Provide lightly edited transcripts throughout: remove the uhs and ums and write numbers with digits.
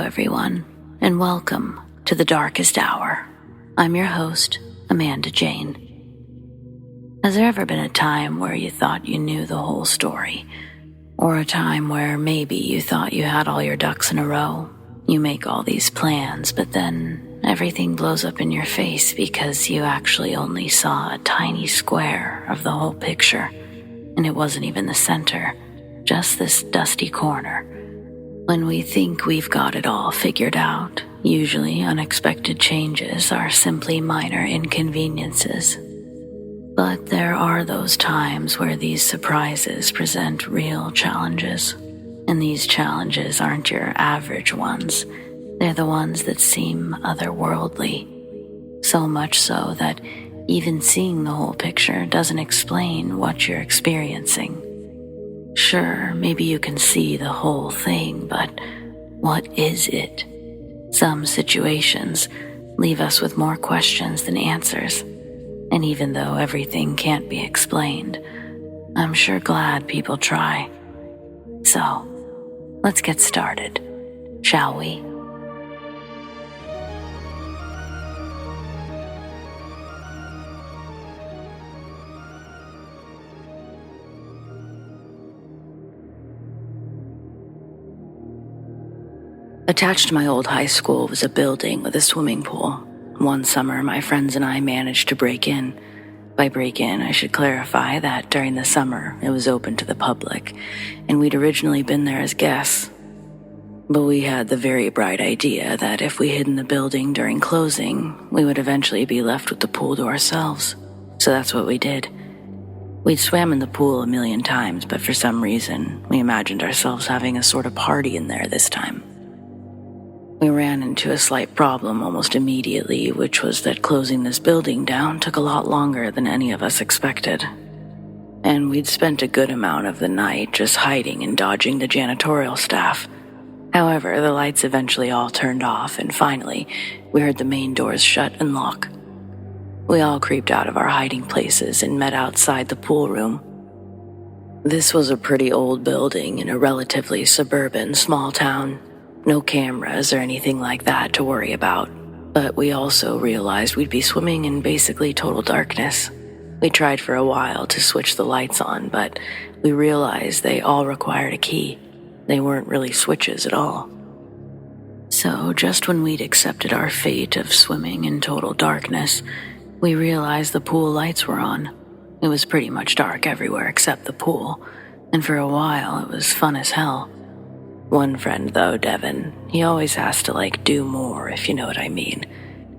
everyone, and welcome to the Darkest Hour. I'm your host, Amanda Jane. Has there ever been a time where you thought you knew the whole story? Or a time where maybe you thought you had all your ducks in a row? You make all these plans, but then everything blows up in your face because you actually only saw a tiny square of the whole picture, and it wasn't even the center, just this dusty corner. When we think we've got it all figured out, usually unexpected changes are simply minor inconveniences. But there are those times where these surprises present real challenges, and these challenges aren't your average ones. They're the ones that seem otherworldly, so much so that even seeing the whole picture doesn't explain what you're experiencing. Sure, maybe you can see the whole thing, but what is it? Some situations leave us with more questions than answers, and even though everything can't be explained, I'm sure glad people try. So, let's get started, shall we? Attached to my old high school was a building with a swimming pool. One summer, my friends and I managed to break in. By break in, I should clarify that during the summer, it was open to the public, and we'd originally been there as guests. But we had the very bright idea that if we hid in the building during closing, we would eventually be left with the pool to ourselves. So that's what we did. We'd swam in the pool a million times, but for some reason, we imagined ourselves having a sort of party in there this time. We ran into a slight problem almost immediately, which was that closing this building down took a lot longer than any of us expected. And we'd spent a good amount of the night just hiding and dodging the janitorial staff. However, the lights eventually all turned off, and finally, we heard the main doors shut and lock. We all creeped out of our hiding places and met outside the pool room. This was a pretty old building in a relatively suburban small town. No cameras or anything like that to worry about, but we also realized we'd be swimming in basically total darkness. We tried for a while to switch the lights on, but we realized they all required a key. They weren't really switches at all. So just when we'd accepted our fate of swimming in total darkness, we realized the pool lights were on. It was pretty much dark everywhere except the pool, and for a while it was fun as hell. One friend, though, Devin, he always has to, do more, if you know what I mean.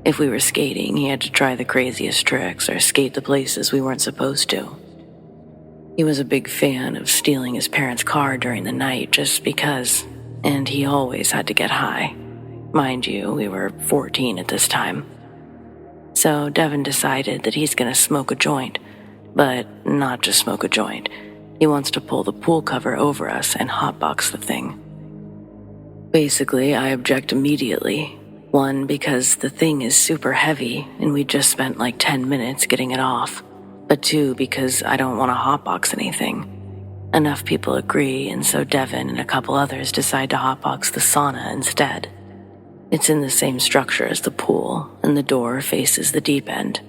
If we were skating, he had to try the craziest tricks or skate the places we weren't supposed to. He was a big fan of stealing his parents' car during the night just because, and he always had to get high. Mind you, we were 14 at this time. So Devin decided that he's going to smoke a joint, but not just smoke a joint. He wants to pull the pool cover over us and hotbox the thing. Basically, I object immediately. One, because the thing is super heavy and we just spent 10 minutes getting it off. But two, because I don't want to hotbox anything. Enough people agree, and so Devin and a couple others decide to hotbox the sauna instead. It's in the same structure as the pool, and the door faces the deep end.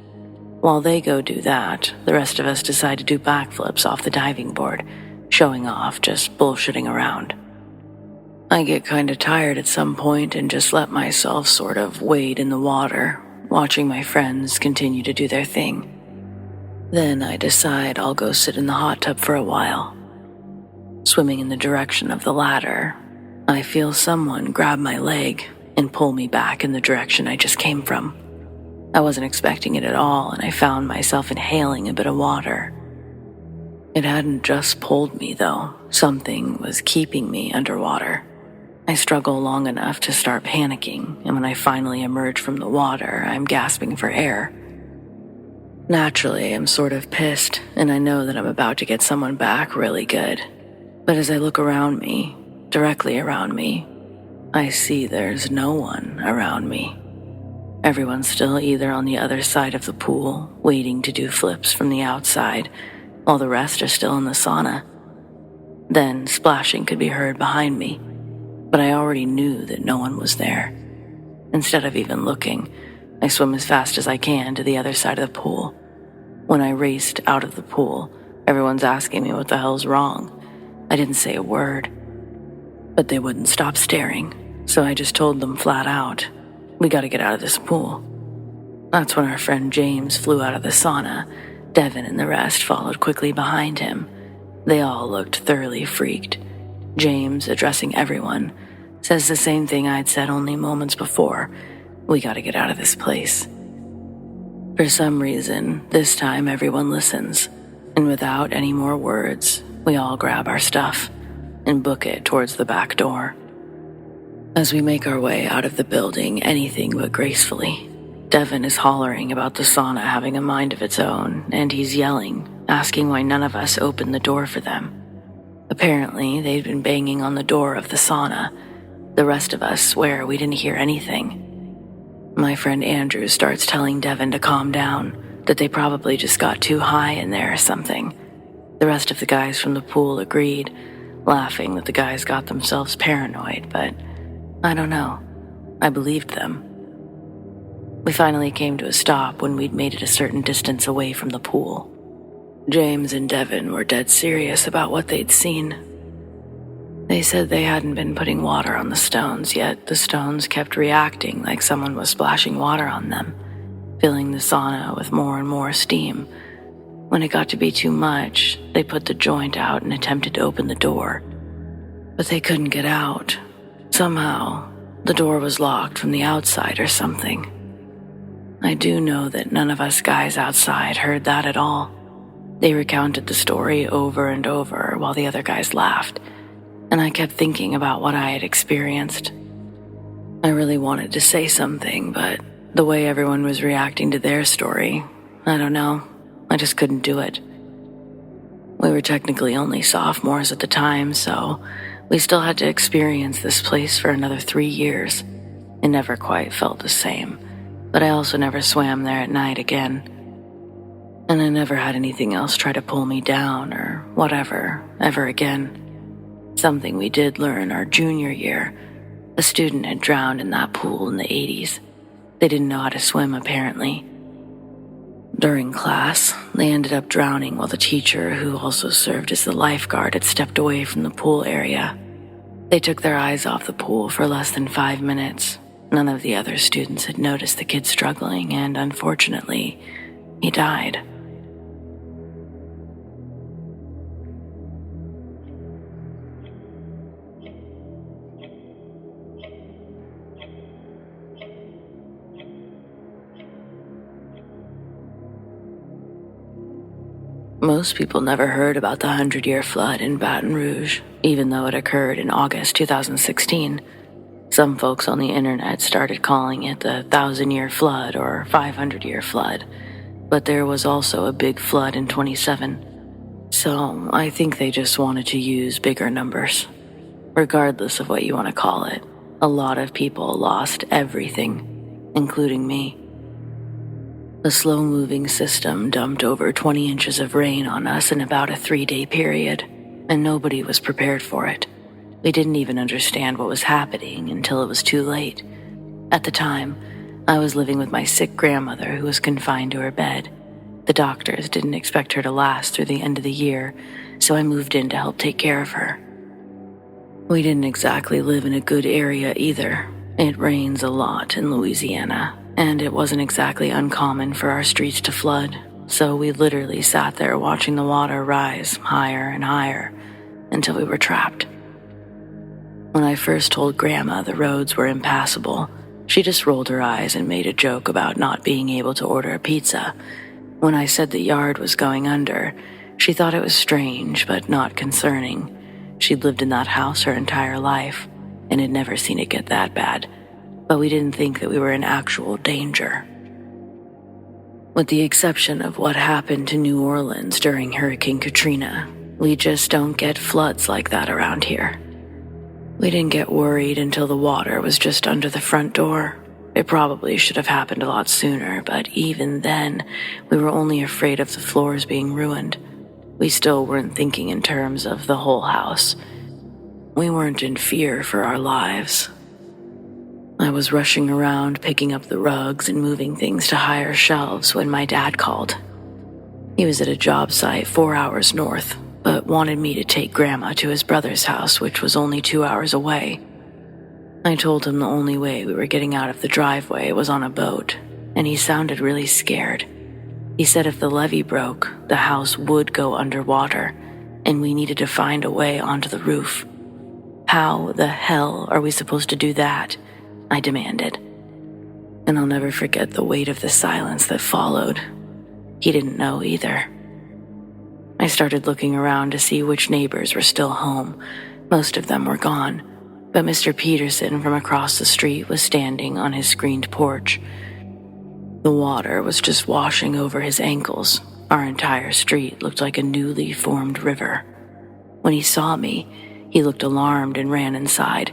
While they go do that, the rest of us decide to do backflips off the diving board, showing off, just bullshitting around. I get kind of tired at some point and just let myself sort of wade in the water, watching my friends continue to do their thing. Then I decide I'll go sit in the hot tub for a while. Swimming in the direction of the ladder, I feel someone grab my leg and pull me back in the direction I just came from. I wasn't expecting it at all, and I found myself inhaling a bit of water. It hadn't just pulled me, though. Something was keeping me underwater. I struggle long enough to start panicking, and when I finally emerge from the water, I'm gasping for air. Naturally, I'm sort of pissed, and I know that I'm about to get someone back really good. But as I look around me, directly around me, I see there's no one around me. Everyone's still either on the other side of the pool, waiting to do flips from the outside, while the rest are still in the sauna. Then splashing could be heard behind me. but I already knew that no one was there. Instead of even looking, I swim as fast as I can to the other side of the pool. When I raced out of the pool, everyone's asking me what the hell's wrong. I didn't say a word, but they wouldn't stop staring, so I just told them flat out, "We gotta get out of this pool." That's when our friend James flew out of the sauna. Devin and the rest followed quickly behind him. They all looked thoroughly freaked. James, addressing everyone, says the same thing I'd said only moments before. "We gotta get out of this place." For some reason, this time everyone listens, and without any more words, we all grab our stuff and book it towards the back door. As we make our way out of the building anything but gracefully, Devin is hollering about the sauna having a mind of its own, and he's yelling, asking why none of us opened the door for them. Apparently, they'd been banging on the door of the sauna. The rest of us swear we didn't hear anything. My friend Andrew starts telling Devin to calm down, that they probably just got too high in there or something. The rest of the guys from the pool agreed, laughing that the guys got themselves paranoid, but I don't know. I believed them. We finally came to a stop when we'd made it a certain distance away from the pool. James and Devin were dead serious about what they'd seen. They said they hadn't been putting water on the stones, yet the stones kept reacting like someone was splashing water on them, filling the sauna with more and more steam. When it got to be too much, they put the joint out and attempted to open the door, but they couldn't get out. Somehow, the door was locked from the outside or something. I do know that none of us guys outside heard that at all. They recounted the story over and over while the other guys laughed, and I kept thinking about what I had experienced. I really wanted to say something, but the way everyone was reacting to their story, I don't know, I just couldn't do it. We were technically only sophomores at the time, so we still had to experience this place for another 3 years. It never quite felt the same, but I also never swam there at night again. And I never had anything else try to pull me down or whatever, ever again. Something we did learn our junior year. A student had drowned in that pool in the 80s. They didn't know how to swim, apparently. During class, they ended up drowning while the teacher, who also served as the lifeguard, had stepped away from the pool area. They took their eyes off the pool for less than 5 minutes. None of the other students had noticed the kid struggling, and unfortunately, he died. Most people never heard about the 100-year flood in Baton Rouge, even though it occurred in August 2016. Some folks on the internet started calling it the 1,000-year flood or 500-year flood, but there was also a big flood in 27. So I think they just wanted to use bigger numbers. Regardless of what you want to call it, a lot of people lost everything, including me. The slow-moving system dumped over 20 inches of rain on us in about a 3-day period, and nobody was prepared for it. We didn't even understand what was happening until it was too late. At the time, I was living with my sick grandmother who was confined to her bed. The doctors didn't expect her to last through the end of the year, so I moved in to help take care of her. We didn't exactly live in a good area either. It rains a lot in Louisiana, and it wasn't exactly uncommon for our streets to flood, so we literally sat there watching the water rise higher and higher until we were trapped. When I first told Grandma the roads were impassable, she just rolled her eyes and made a joke about not being able to order a pizza. When I said the yard was going under, she thought it was strange but not concerning. She'd lived in that house her entire life and had never seen it get that bad, but we didn't think that we were in actual danger. With the exception of what happened to New Orleans during Hurricane Katrina, we just don't get floods like that around here. We didn't get worried until the water was just under the front door. It probably should have happened a lot sooner, but even then, we were only afraid of the floors being ruined. We still weren't thinking in terms of the whole house. we weren't in fear for our lives. I was rushing around picking up the rugs and moving things to higher shelves when my dad called. He was at a job site 4 hours north, but wanted me to take Grandma to his brother's house, which was only 2 hours away. I told him the only way we were getting out of the driveway was on a boat, and he sounded really scared. He said if the levee broke, the house would go underwater, and we needed to find a way onto the roof. How the hell are we supposed to do that? I demanded. And I'll never forget the weight of the silence that followed. He didn't know either. I started looking around to see which neighbors were still home. Most of them were gone, but Mr. Peterson from across the street was standing on his screened porch. The water was just washing over his ankles. Our entire street looked like a newly formed river. When he saw me, he looked alarmed and ran inside.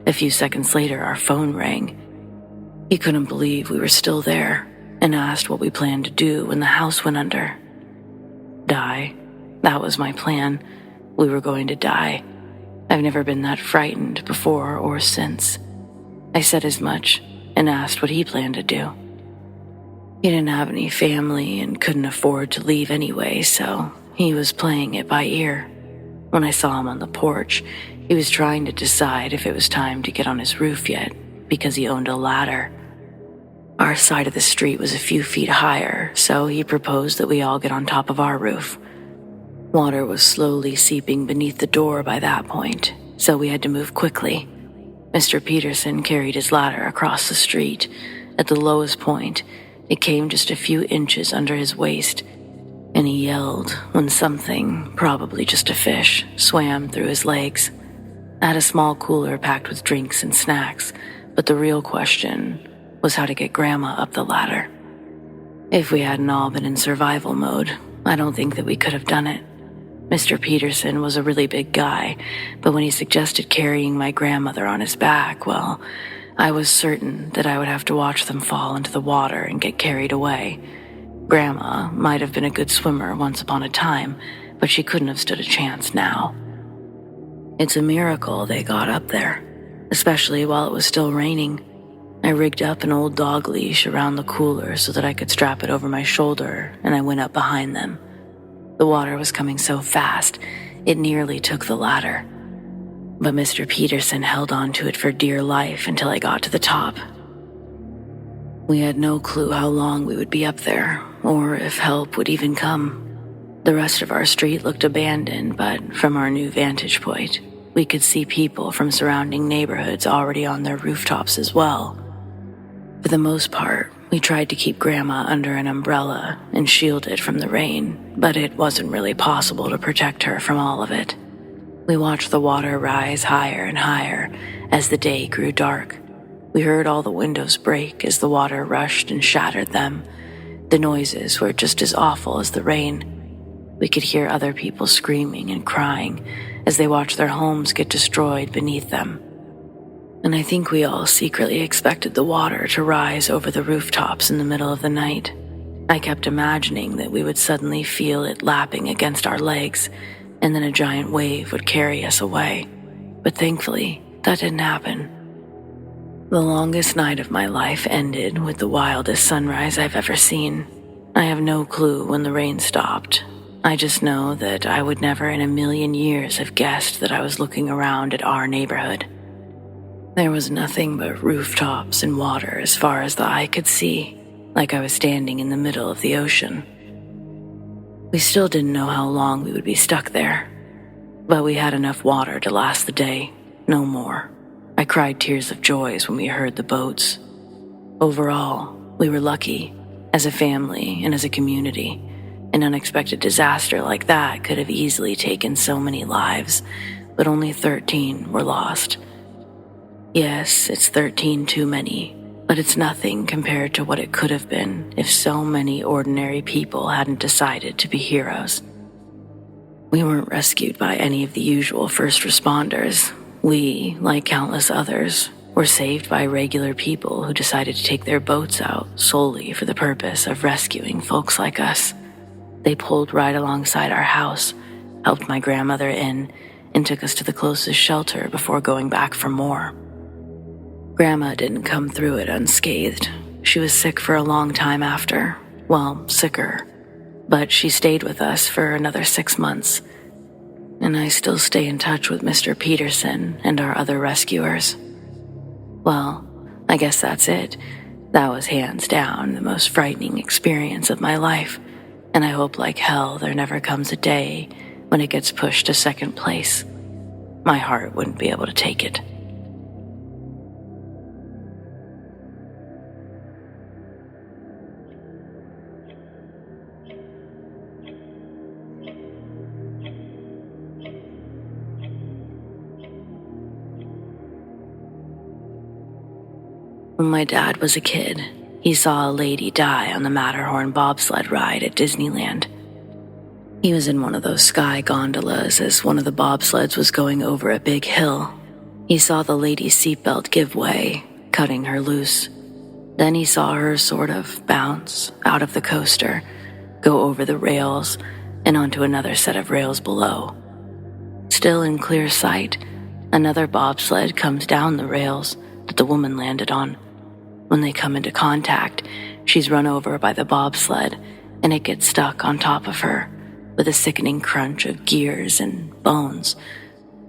A few seconds later, our phone rang. He couldn't believe we were still there and asked what we planned to do when the house went under. Die. That was my plan. We were going to die. I've never been that frightened before or since. I said as much and asked what he planned to do. He didn't have any family and couldn't afford to leave anyway, so he was playing it by ear. When I saw him on the porch, he was trying to decide if it was time to get on his roof yet, because he owned a ladder. Our side of the street was a few feet higher, so he proposed that we all get on top of our roof. Water was slowly seeping beneath the door by that point, so we had to move quickly. Mr. Peterson carried his ladder across the street. At the lowest point, it came just a few inches under his waist, and he yelled when something, probably just a fish, swam through his legs. I had a small cooler packed with drinks and snacks, but the real question was how to get Grandma up the ladder. If we hadn't all been in survival mode, I don't think that we could have done it. Mr. Peterson was a really big guy, but when he suggested carrying my grandmother on his back, well, I was certain that I would have to watch them fall into the water and get carried away. Grandma might have been a good swimmer once upon a time, but she couldn't have stood a chance now. It's a miracle they got up there, especially while it was still raining. I rigged up an old dog leash around the cooler so that I could strap it over my shoulder, and I went up behind them. The water was coming so fast, it nearly took the ladder. But Mr. Peterson held on to it for dear life until I got to the top. We had no clue how long we would be up there, or if help would even come. The rest of our street looked abandoned, but from our new vantage point, we could see people from surrounding neighborhoods already on their rooftops as well. For the most part, we tried to keep Grandma under an umbrella and shield it from the rain, but it wasn't really possible to protect her from all of it. We watched the water rise higher and higher as the day grew dark. We heard all the windows break as the water rushed and shattered them. The noises were just as awful as the rain. We could hear other people screaming and crying as they watched their homes get destroyed beneath them. And I think we all secretly expected the water to rise over the rooftops in the middle of the night. I kept imagining that we would suddenly feel it lapping against our legs, and then a giant wave would carry us away. But thankfully, that didn't happen. The longest night of my life ended with the wildest sunrise I've ever seen. I have no clue when the rain stopped. I just know that I would never in a million years have guessed that I was looking around at our neighborhood. There was nothing but rooftops and water as far as the eye could see, like I was standing in the middle of the ocean. We still didn't know how long we would be stuck there, but we had enough water to last the day, no more. I cried tears of joy when we heard the boats. Overall, we were lucky, as a family and as a community. An unexpected disaster like that could have easily taken so many lives, but only 13 were lost. Yes, it's 13 too many, but it's nothing compared to what it could have been if so many ordinary people hadn't decided to be heroes. We weren't rescued by any of the usual first responders. We, like countless others, were saved by regular people who decided to take their boats out solely for the purpose of rescuing folks like us. They pulled right alongside our house, helped my grandmother in, and took us to the closest shelter before going back for more. Grandma didn't come through it unscathed. She was sick for a long time after. Well, sicker. But she stayed with us for another 6 months. And I still stay in touch with Mr. Peterson and our other rescuers. Well, I guess that's it. That was hands down the most frightening experience of my life, and I hope like hell there never comes a day when it gets pushed to second place. My heart wouldn't be able to take it. When my dad was a kid, he saw a lady die on the Matterhorn bobsled ride at Disneyland. He was in one of those sky gondolas as one of the bobsleds was going over a big hill. He saw the lady's seatbelt give way, cutting her loose. Then he saw her sort of bounce out of the coaster, go over the rails, and onto another set of rails below. Still in clear sight, another bobsled comes down the rails that the woman landed on. When they come into contact, she's run over by the bobsled, and it gets stuck on top of her with a sickening crunch of gears and bones,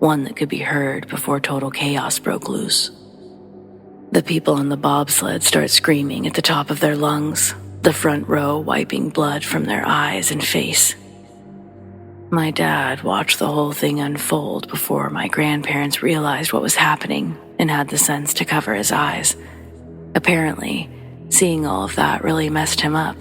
one that could be heard before total chaos broke loose. The people on the bobsled start screaming at the top of their lungs, the front row wiping blood from their eyes and face. My dad watched the whole thing unfold before my grandparents realized what was happening and had the sense to cover his eyes. Apparently, seeing all of that really messed him up.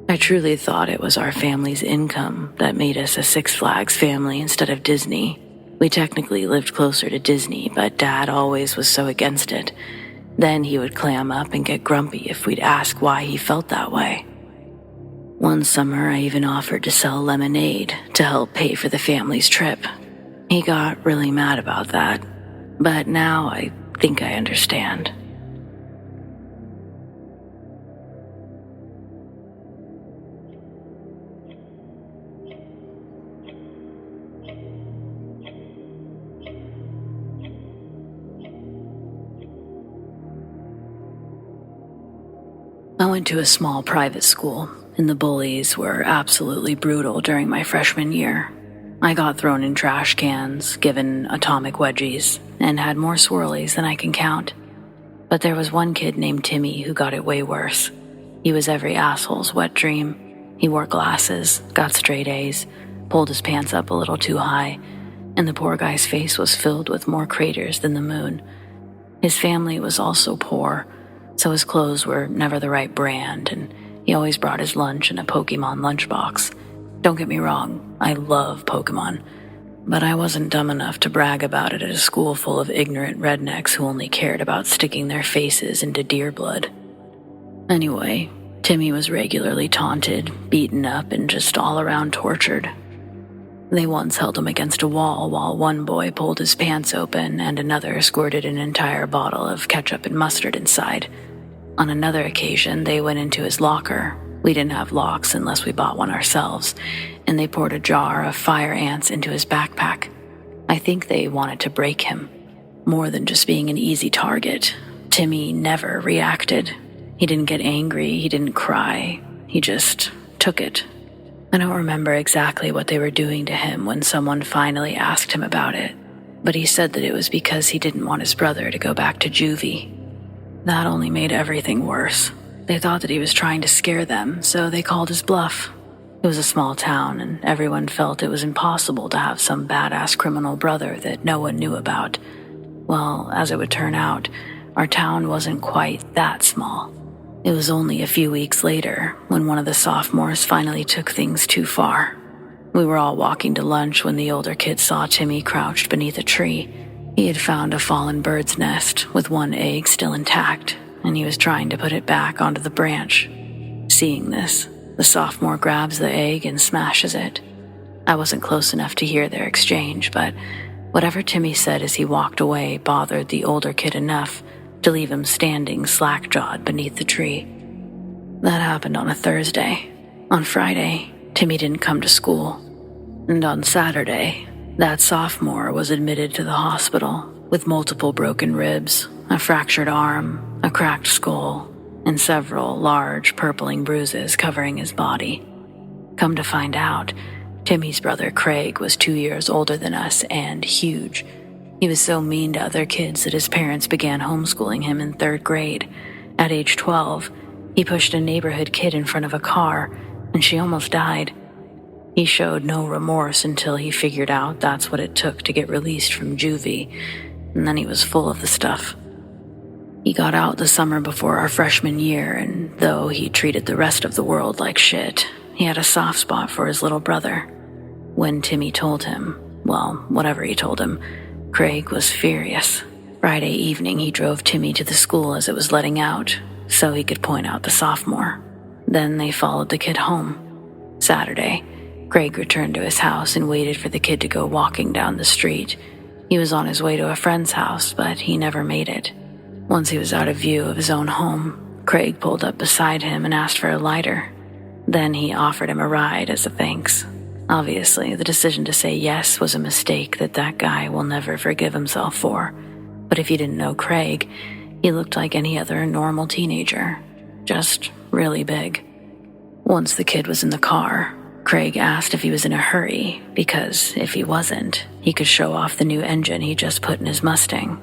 I truly thought it was our family's income that made us a Six Flags family instead of Disney. We technically lived closer to Disney, but Dad always was so against it. Then he would clam up and get grumpy if we'd ask why he felt that way. One summer, I even offered to sell lemonade to help pay for the family's trip. He got really mad about that, but now I think I understand. I went to a small private school, and the bullies were absolutely brutal during my freshman year. I got thrown in trash cans, given atomic wedgies, and had more swirlies than I can count. But there was one kid named Timmy who got it way worse. He was every asshole's wet dream. He wore glasses, got straight A's, pulled his pants up a little too high, and the poor guy's face was filled with more craters than the moon. His family was also poor, so his clothes were never the right brand, and he always brought his lunch in a Pokemon lunchbox. Don't get me wrong, I love Pokemon, but I wasn't dumb enough to brag about it at a school full of ignorant rednecks who only cared about sticking their faces into deer blood. Anyway, Timmy was regularly taunted, beaten up, and just all around tortured. They once held him against a wall while one boy pulled his pants open and another squirted an entire bottle of ketchup and mustard inside. On another occasion, they went into his locker. We didn't have locks unless we bought one ourselves, and they poured a jar of fire ants into his backpack. I think they wanted to break him. More than just being an easy target, Timmy never reacted. He didn't get angry, he didn't cry, he just took it. I don't remember exactly what they were doing to him when someone finally asked him about it, but he said that it was because he didn't want his brother to go back to juvie. That only made everything worse. They thought that he was trying to scare them, so they called his bluff. It was a small town, and everyone felt it was impossible to have some badass criminal brother that no one knew about. Well, as it would turn out, our town wasn't quite that small. It was only a few weeks later when one of the sophomores finally took things too far. We were all walking to lunch when the older kid saw Timmy crouched beneath a tree. He had found a fallen bird's nest with one egg still intact, and he was trying to put it back onto the branch. Seeing this, the sophomore grabs the egg and smashes it. I wasn't close enough to hear their exchange, but whatever Timmy said as he walked away bothered the older kid enough to leave him standing slack-jawed beneath the tree. That happened on a Thursday. On Friday, Timmy didn't come to school. And on Saturday, That sophomore was admitted to the hospital with multiple broken ribs, a fractured arm, a cracked skull, and several large purpling bruises covering his body. Come to find out, Timmy's brother Craig was 2 years older than us and huge. He was so mean to other kids that his parents began homeschooling him in 3rd grade. At age 12, he pushed a neighborhood kid in front of a car, and she almost died. He showed no remorse until he figured out that's what it took to get released from juvie, and then he was full of the stuff. He got out the summer before our freshman year, and though he treated the rest of the world like shit, he had a soft spot for his little brother. When Timmy told him, well, whatever he told him, Craig was furious. Friday evening, he drove Timmy to the school as it was letting out, so he could point out the sophomore. Then they followed the kid home. Saturday, Craig returned to his house and waited for the kid to go walking down the street. He was on his way to a friend's house, but he never made it. Once he was out of view of his own home, Craig pulled up beside him and asked for a lighter. Then he offered him a ride as a thanks. Obviously, the decision to say yes was a mistake that guy will never forgive himself for. But if you didn't know Craig, he looked like any other normal teenager, just really big. Once the kid was in the car, Craig asked if he was in a hurry, because if he wasn't, he could show off the new engine he just put in his Mustang.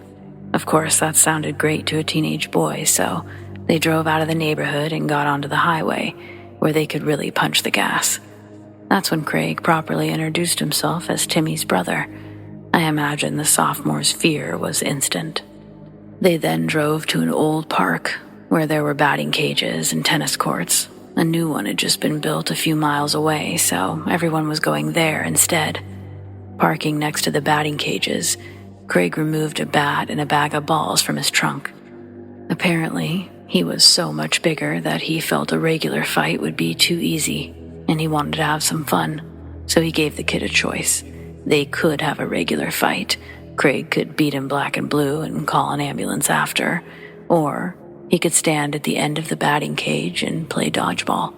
Of course, that sounded great to a teenage boy, so they drove out of the neighborhood and got onto the highway, where they could really punch the gas. That's when Craig properly introduced himself as Timmy's brother. I imagine the sophomore's fear was instant. They then drove to an old park, where there were batting cages and tennis courts. A new one had just been built a few miles away, so everyone was going there instead. Parking next to the batting cages, Craig removed a bat and a bag of balls from his trunk. Apparently, he was so much bigger that he felt a regular fight would be too easy, and he wanted to have some fun, so he gave the kid a choice. They could have a regular fight. Craig could beat him black and blue and call an ambulance after, or he could stand at the end of the batting cage and play dodgeball.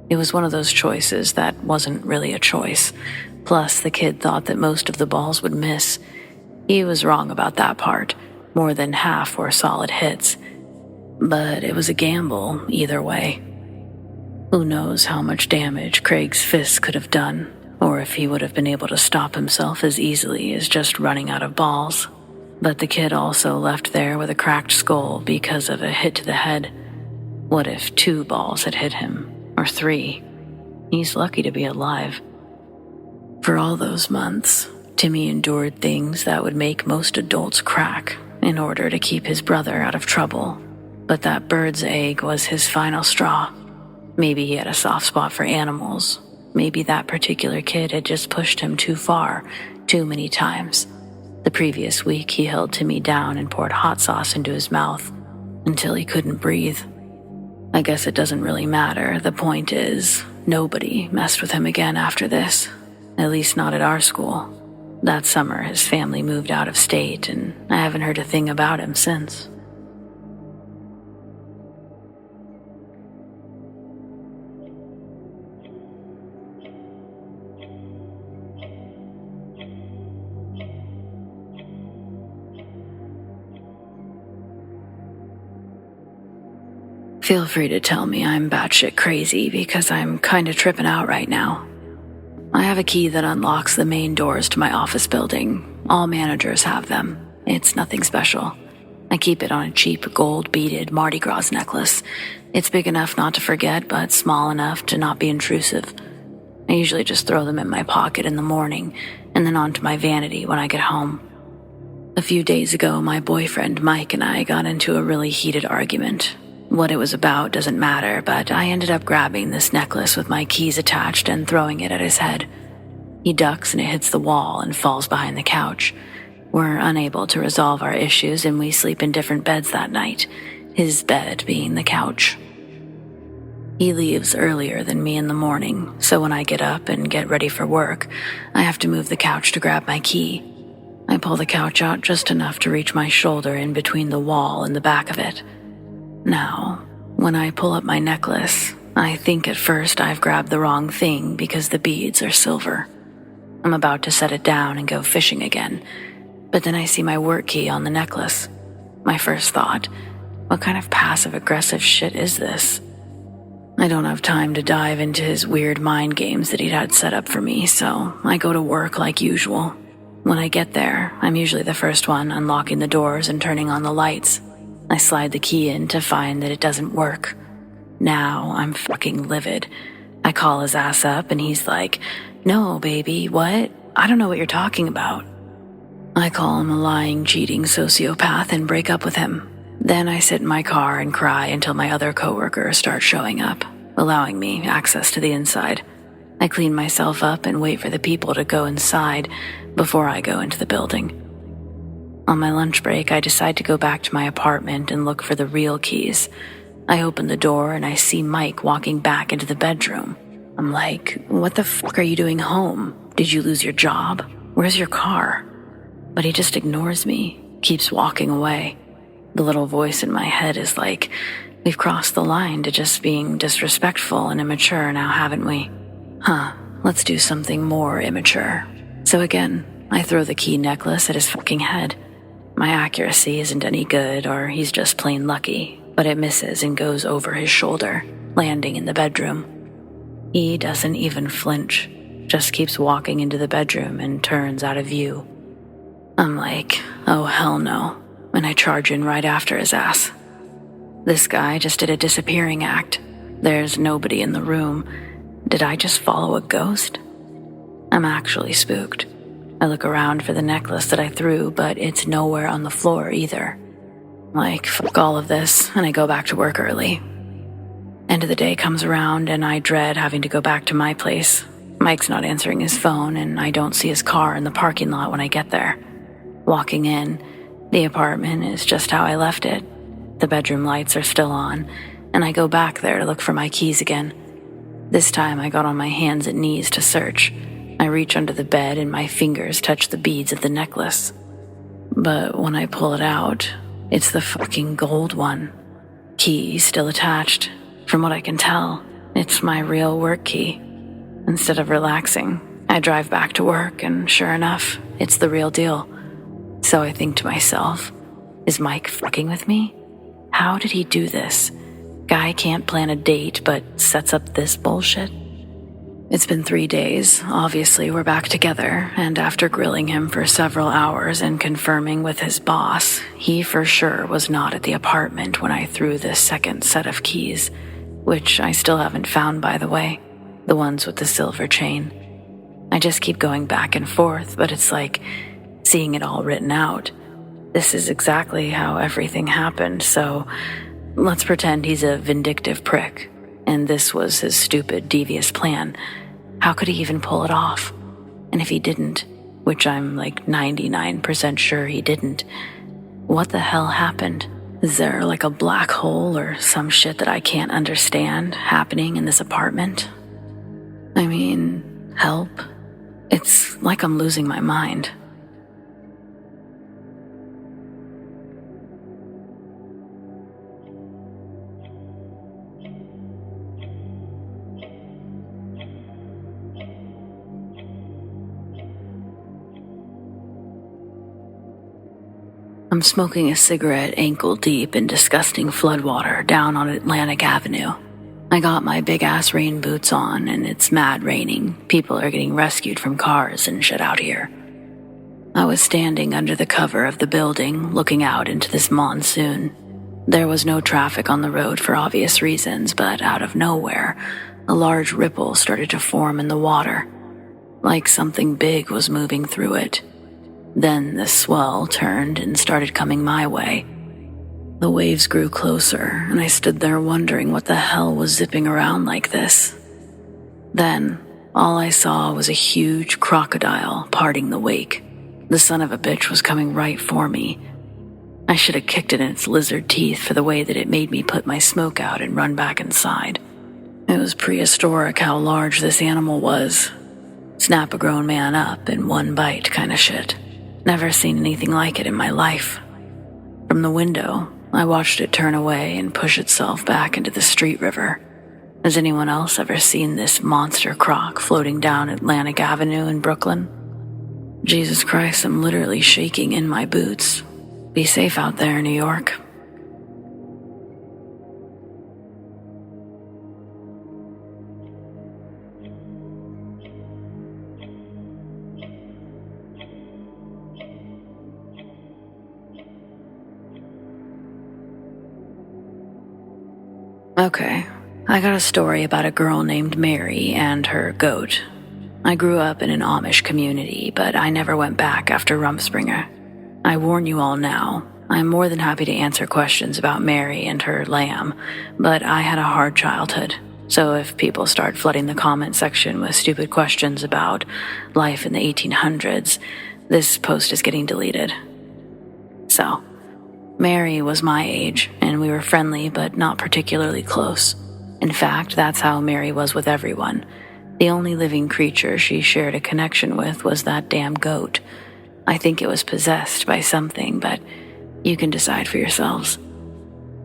It was one of those choices that wasn't really a choice. Plus, the kid thought that most of the balls would miss. He was wrong about that part. More than half were solid hits. But it was a gamble either way. Who knows how much damage Craig's fists could have done, or if he would have been able to stop himself as easily as just running out of balls. But the kid also left there with a cracked skull because of a hit to the head. What if 2 balls had hit him, or 3? He's lucky to be alive. For all those months, Timmy endured things that would make most adults crack in order to keep his brother out of trouble. But that bird's egg was his final straw. Maybe he had a soft spot for animals. Maybe that particular kid had just pushed him too far, too many times. The previous week, he held Timmy down and poured hot sauce into his mouth until he couldn't breathe. I guess it doesn't really matter. The point is, nobody messed with him again after this. At least not at our school. That summer, his family moved out of state, and I haven't heard a thing about him since. Feel free to tell me I'm batshit crazy because I'm kinda tripping out right now. I have a key that unlocks the main doors to my office building. All managers have them. It's nothing special. I keep it on a cheap gold-beaded Mardi Gras necklace. It's big enough not to forget, but small enough to not be intrusive. I usually just throw them in my pocket in the morning and then onto my vanity when I get home. A few days ago, my boyfriend Mike and I got into a really heated argument. What it was about doesn't matter, but I ended up grabbing this necklace with my keys attached and throwing it at his head. He ducks and it hits the wall and falls behind the couch. We're unable to resolve our issues and we sleep in different beds that night, his bed being the couch. He leaves earlier than me in the morning, so when I get up and get ready for work, I have to move the couch to grab my key. I pull the couch out just enough to reach my shoulder in between the wall and the back of it. Now, when I pull up my necklace, I think at first I've grabbed the wrong thing because the beads are silver. I'm about to set it down and go fishing again, but then I see my work key on the necklace. My first thought, what kind of passive-aggressive shit is this? I don't have time to dive into his weird mind games that he'd had set up for me, so I go to work like usual. When I get there, I'm usually the first one unlocking the doors and turning on the lights. I slide the key in to find that it doesn't work. Now I'm fucking livid. I call his ass up and he's like, "No, baby, what? I don't know what you're talking about." I call him a lying, cheating sociopath and break up with him. Then I sit in my car and cry until my other coworkers start showing up, allowing me access to the inside. I clean myself up and wait for the people to go inside before I go into the building. On my lunch break, I decide to go back to my apartment and look for the real keys. I open the door and I see Mike walking back into the bedroom. I'm like, "What the fuck are you doing home? Did you lose your job? Where's your car?" But he just ignores me, keeps walking away. The little voice in my head is like, "We've crossed the line to just being disrespectful and immature now, haven't we? Let's do something more immature." So again, I throw the key necklace at his fucking head. My accuracy isn't any good, or he's just plain lucky, but it misses and goes over his shoulder, landing in the bedroom. He doesn't even flinch, just keeps walking into the bedroom and turns out of view. I'm like, oh hell no, and I charge in right after his ass. This guy just did a disappearing act. There's nobody in the room. Did I just follow a ghost? I'm actually spooked. I look around for the necklace that I threw, but it's nowhere on the floor either. Like, fuck all of this, and I go back to work early. End of the day comes around, and I dread having to go back to my place. Mike's not answering his phone, and I don't see his car in the parking lot when I get there. Walking in, the apartment is just how I left it. The bedroom lights are still on, and I go back there to look for my keys again. This time I got on my hands and knees to search. I reach under the bed and my fingers touch the beads of the necklace. But when I pull it out, it's the fucking gold one. Key still attached. From what I can tell, it's my real work key. Instead of relaxing, I drive back to work, and sure enough, it's the real deal. So I think to myself, is Mike fucking with me? How did he do this? Guy can't plan a date, but sets up this bullshit? It's been 3 days. Obviously, we're back together, and after grilling him for several hours and confirming with his boss, he for sure was not at the apartment when I threw this second set of keys, which I still haven't found, by the way, the ones with the silver chain. I just keep going back and forth, but it's like seeing it all written out. This is exactly how everything happened, so let's pretend he's a vindictive prick, and this was his stupid, devious plan. How could he even pull it off? And if he didn't, which I'm like 99% sure he didn't, what the hell happened? Is there like a black hole or some shit that I can't understand happening in this apartment? I mean, help. It's like I'm losing my mind. I'm smoking a cigarette ankle deep in disgusting floodwater down on Atlantic Avenue. I got my big-ass rain boots on, and it's mad raining. People are getting rescued from cars and shit out here. I was standing under the cover of the building, looking out into this monsoon. There was no traffic on the road for obvious reasons, but out of nowhere, a large ripple started to form in the water, like something big was moving through it. Then the swell turned and started coming my way. The waves grew closer, and I stood there wondering what the hell was zipping around like this. Then, all I saw was a huge crocodile parting the wake. The son of a bitch was coming right for me. I should have kicked it in its lizard teeth for the way that it made me put my smoke out and run back inside. It was prehistoric how large this animal was. Snap a grown man up in one bite kind of shit. Never seen anything like it in my life. From the window, I watched it turn away and push itself back into the street river. Has anyone else ever seen this monster croc floating down Atlantic Avenue in Brooklyn? Jesus Christ, I'm literally shaking in my boots. Be safe out there, New York. Okay, I got a story about a girl named Mary and her goat. I grew up in an Amish community, but I never went back after Rumspringa. I warn you all now, I'm more than happy to answer questions about Mary and her lamb, but I had a hard childhood, so if people start flooding the comment section with stupid questions about life in the 1800s, this post is getting deleted. So, Mary was my age, and we were friendly but not particularly close. In fact, that's how Mary was with everyone. The only living creature she shared a connection with was that damn goat. I think it was possessed by something, but you can decide for yourselves.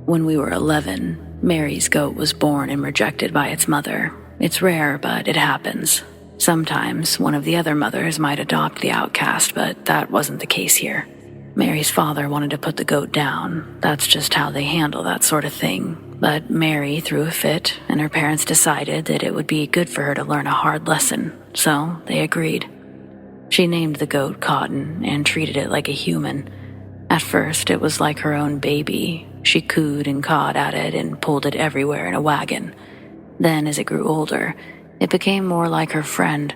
When we were 11, Mary's goat was born and rejected by its mother. It's rare, but it happens. Sometimes one of the other mothers might adopt the outcast, but that wasn't the case here. Mary's father wanted to put the goat down. That's just how they handle that sort of thing. But Mary threw a fit, and her parents decided that it would be good for her to learn a hard lesson, so they agreed. She named the goat Cotton and treated it like a human. At first, it was like her own baby. She cooed and cawed at it and pulled it everywhere in a wagon. Then, as it grew older, it became more like her friend.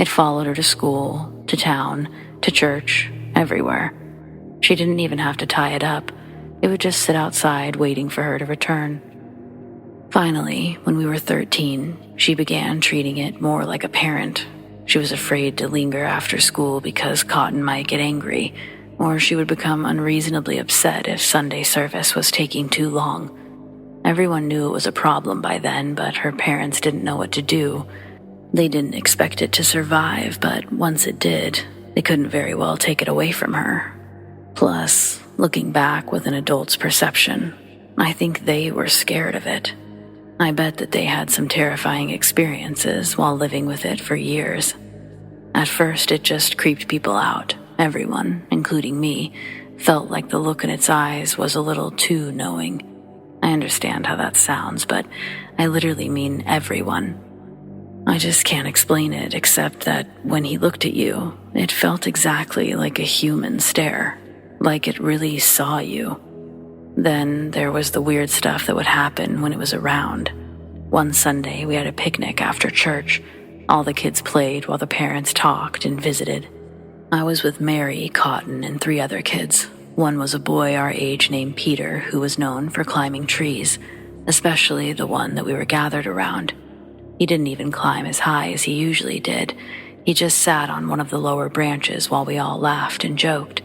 It followed her to school, to town, to church, everywhere. She didn't even have to tie it up. It would just sit outside waiting for her to return. Finally, when we were 13, she began treating it more like a parent. She was afraid to linger after school because Cotton might get angry, or she would become unreasonably upset if Sunday service was taking too long. Everyone knew it was a problem by then, but her parents didn't know what to do. They didn't expect it to survive, but once it did, they couldn't very well take it away from her. Plus, looking back with an adult's perception, I think they were scared of it. I bet that they had some terrifying experiences while living with it for years. At first, it just creeped people out. Everyone, including me, felt like the look in its eyes was a little too knowing. I understand how that sounds, but I literally mean everyone. I just can't explain it except that when he looked at you, it felt exactly like a human stare. Like it really saw you. Then there was the weird stuff that would happen when it was around. One Sunday, we had a picnic after church. All the kids played while the parents talked and visited. I was with Mary, Cotton, and 3 other kids. One was a boy our age named Peter who was known for climbing trees, especially the one that we were gathered around. He didn't even climb as high as he usually did. He just sat on one of the lower branches while we all laughed and joked.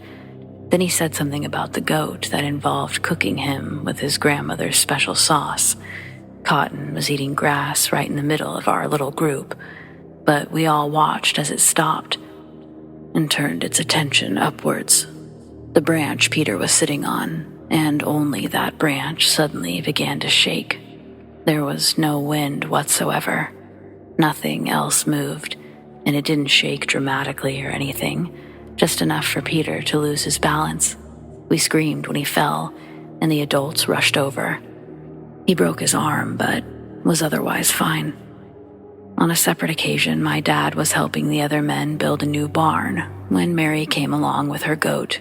Then he said something about the goat that involved cooking him with his grandmother's special sauce. Cotton was eating grass right in the middle of our little group, but we all watched as it stopped and turned its attention upwards. The branch Peter was sitting on, and only that branch, suddenly began to shake. There was no wind whatsoever. Nothing else moved, and it didn't shake dramatically or anything. Just enough for Peter to lose his balance. We screamed when he fell, and the adults rushed over. He broke his arm, but was otherwise fine. On a separate occasion, my dad was helping the other men build a new barn when Mary came along with her goat.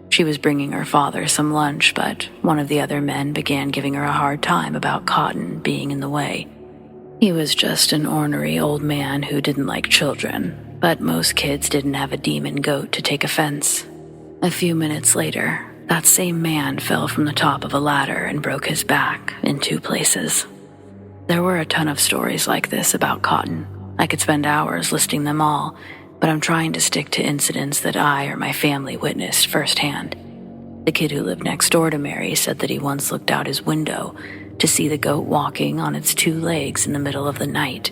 She was bringing her father some lunch, but one of the other men began giving her a hard time about Cotton being in the way. He was just an ornery old man who didn't like children, but most kids didn't have a demon goat to take offense. A few minutes later, that same man fell from the top of a ladder and broke his back in 2 places. There were a ton of stories like this about Cotton. I could spend hours listing them all, but I'm trying to stick to incidents that I or my family witnessed firsthand. The kid who lived next door to Mary said that he once looked out his window to see the goat walking on its 2 legs in the middle of the night.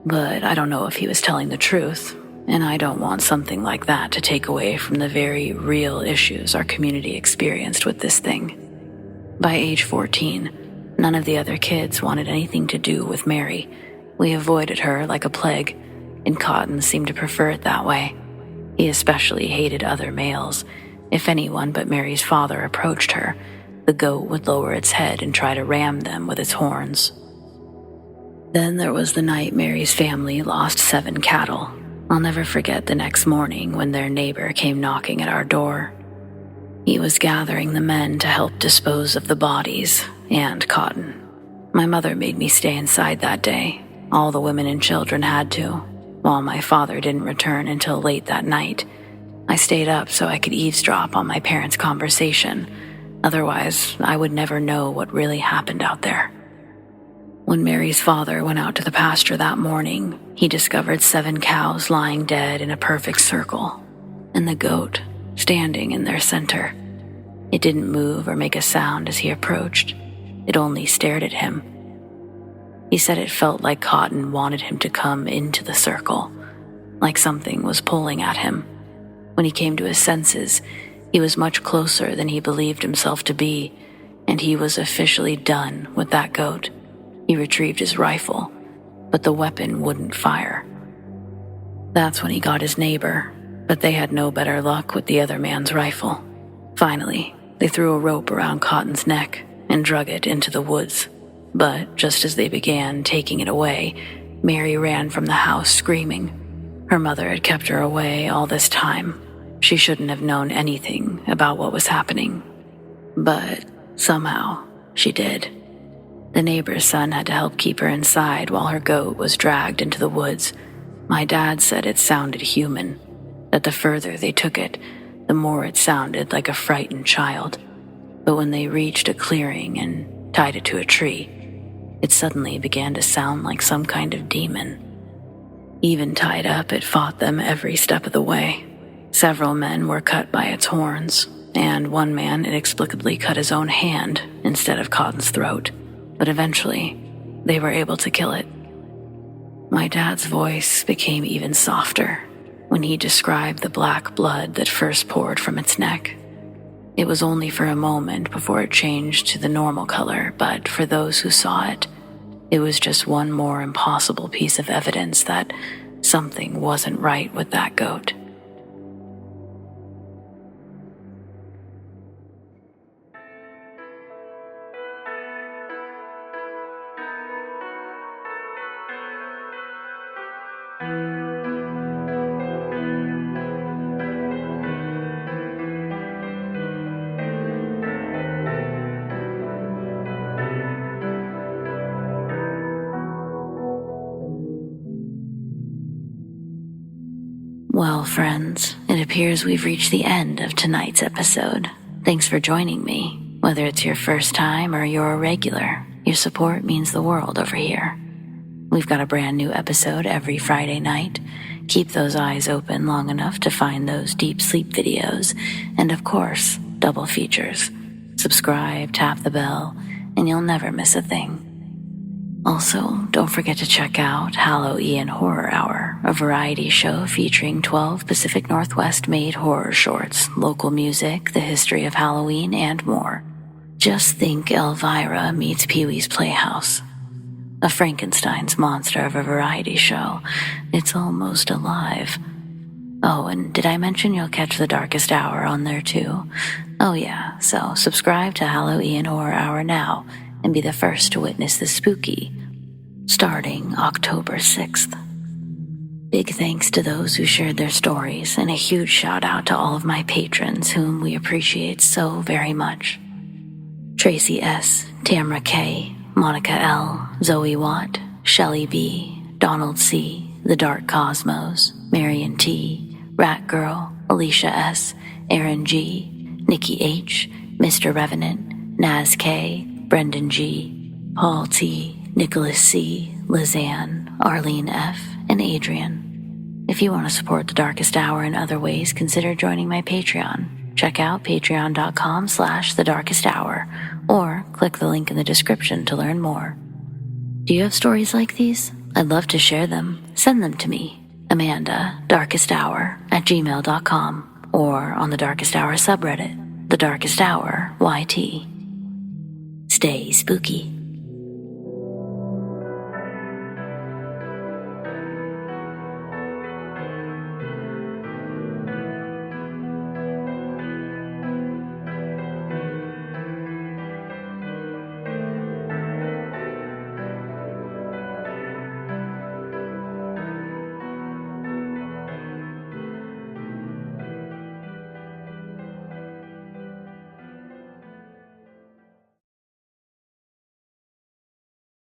But I don't know if he was telling the truth, and I don't want something like that to take away from the very real issues our community experienced with this thing. By age 14, None of the other kids wanted anything to do with Mary. We avoided her like a plague, and Cotton seemed to prefer it that way. He especially hated other males. If anyone but Mary's father approached her, the goat would lower its head and try to ram them with its horns. Then there was the night Mary's family lost 7 cattle. I'll never forget the next morning when their neighbor came knocking at our door. He was gathering the men to help dispose of the bodies and Cotton. My mother made me stay inside that day. All the women and children had to, while my father didn't return until late that night. I stayed up so I could eavesdrop on my parents' conversation. Otherwise, I would never know what really happened out there. When Mary's father went out to the pasture that morning, he discovered 7 cows lying dead in a perfect circle, and the goat standing in their center. It didn't move or make a sound as he approached. It only stared at him. He said it felt like Cotton wanted him to come into the circle, like something was pulling at him. When he came to his senses, he was much closer than he believed himself to be, and he was officially done with that goat. He retrieved his rifle, but the weapon wouldn't fire. That's when he got his neighbor, but they had no better luck with the other man's rifle. Finally, they threw a rope around Cotton's neck and drug it into the woods. But just as they began taking it away, Mary ran from the house screaming. Her mother had kept her away all this time. She shouldn't have known anything about what was happening. But somehow, she did. The neighbor's son had to help keep her inside while her goat was dragged into the woods. My dad said it sounded human, that the further they took it, the more it sounded like a frightened child. But when they reached a clearing and tied it to a tree, it suddenly began to sound like some kind of demon. Even tied up, it fought them every step of the way. Several men were cut by its horns, and one man inexplicably cut his own hand instead of Cotton's throat. But eventually, they were able to kill it. My dad's voice became even softer when he described the black blood that first poured from its neck. It was only for a moment before it changed to the normal color, but for those who saw it, it was just one more impossible piece of evidence that something wasn't right with that goat. Well, friends, it appears we've reached the end of tonight's episode. Thanks for joining me. Whether it's your first time or you're a regular, your support means the world over here. We've got a brand new episode every Friday night. Keep those eyes open long enough to find those deep sleep videos, and of course, double features. Subscribe, tap the bell, and you'll never miss a thing. Also, don't forget to check out Halloween Horror Hour, a variety show featuring 12 Pacific Northwest-made horror shorts, local music, the history of Halloween, and more. Just think Elvira meets Pee-wee's Playhouse. A Frankenstein's monster of a variety show. It's almost alive. Oh, and did I mention you'll catch the Darkest Hour on there too? Oh yeah, so subscribe to Halloween Horror Hour now and be the first to witness the spooky, starting October 6th. Big thanks to those who shared their stories, and a huge shout out to all of my patrons whom we appreciate so very much. Tracy S, Tamara K, Monica L, ZoeWatt, Chelle B, Donald C, The Dark Cosmos, Marion T, Rat Girl, Alisha S, Erin G, Nikki H, Mr. Revenant, Naz K, Brendon G, Paul T, Nicholas C, Lissane, Arlene F, and Adrienne. If you want to support The Darkest Hour in other ways, consider joining my Patreon. Check out patreon.com/thedarkesthour, or click the link in the description to learn more. Do you have stories like these? I'd love to share them. Send them to me, amandadarkesthour@gmail.com, or on the Darkest Hour subreddit, The Darkest Hour YT. Stay spooky.